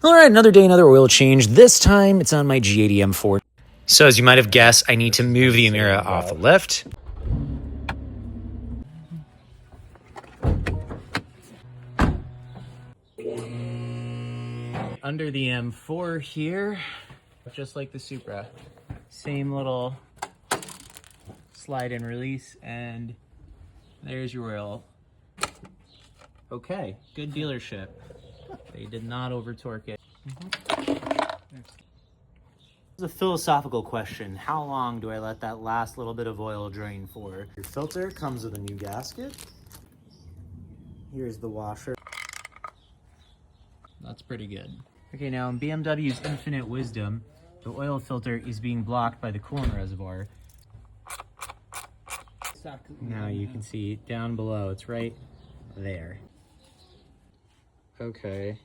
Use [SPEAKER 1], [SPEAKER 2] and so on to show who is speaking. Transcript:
[SPEAKER 1] All right, another day, another oil change. This time it's on my G80 M4. So as you might have guessed, I need to move the Amira off the lift. Under the M4 here, just like the Supra. Same little slide and release, and there's your oil. Okay, good dealership. They did not over torque it. It's a philosophical question. How long do I let that last little bit of oil drain for? Your filter comes with a new gasket. Here's the washer. That's pretty good. Okay, now in BMW's infinite wisdom, the oil filter is being blocked by the coolant reservoir. Now you can see down below, it's right there. Okay.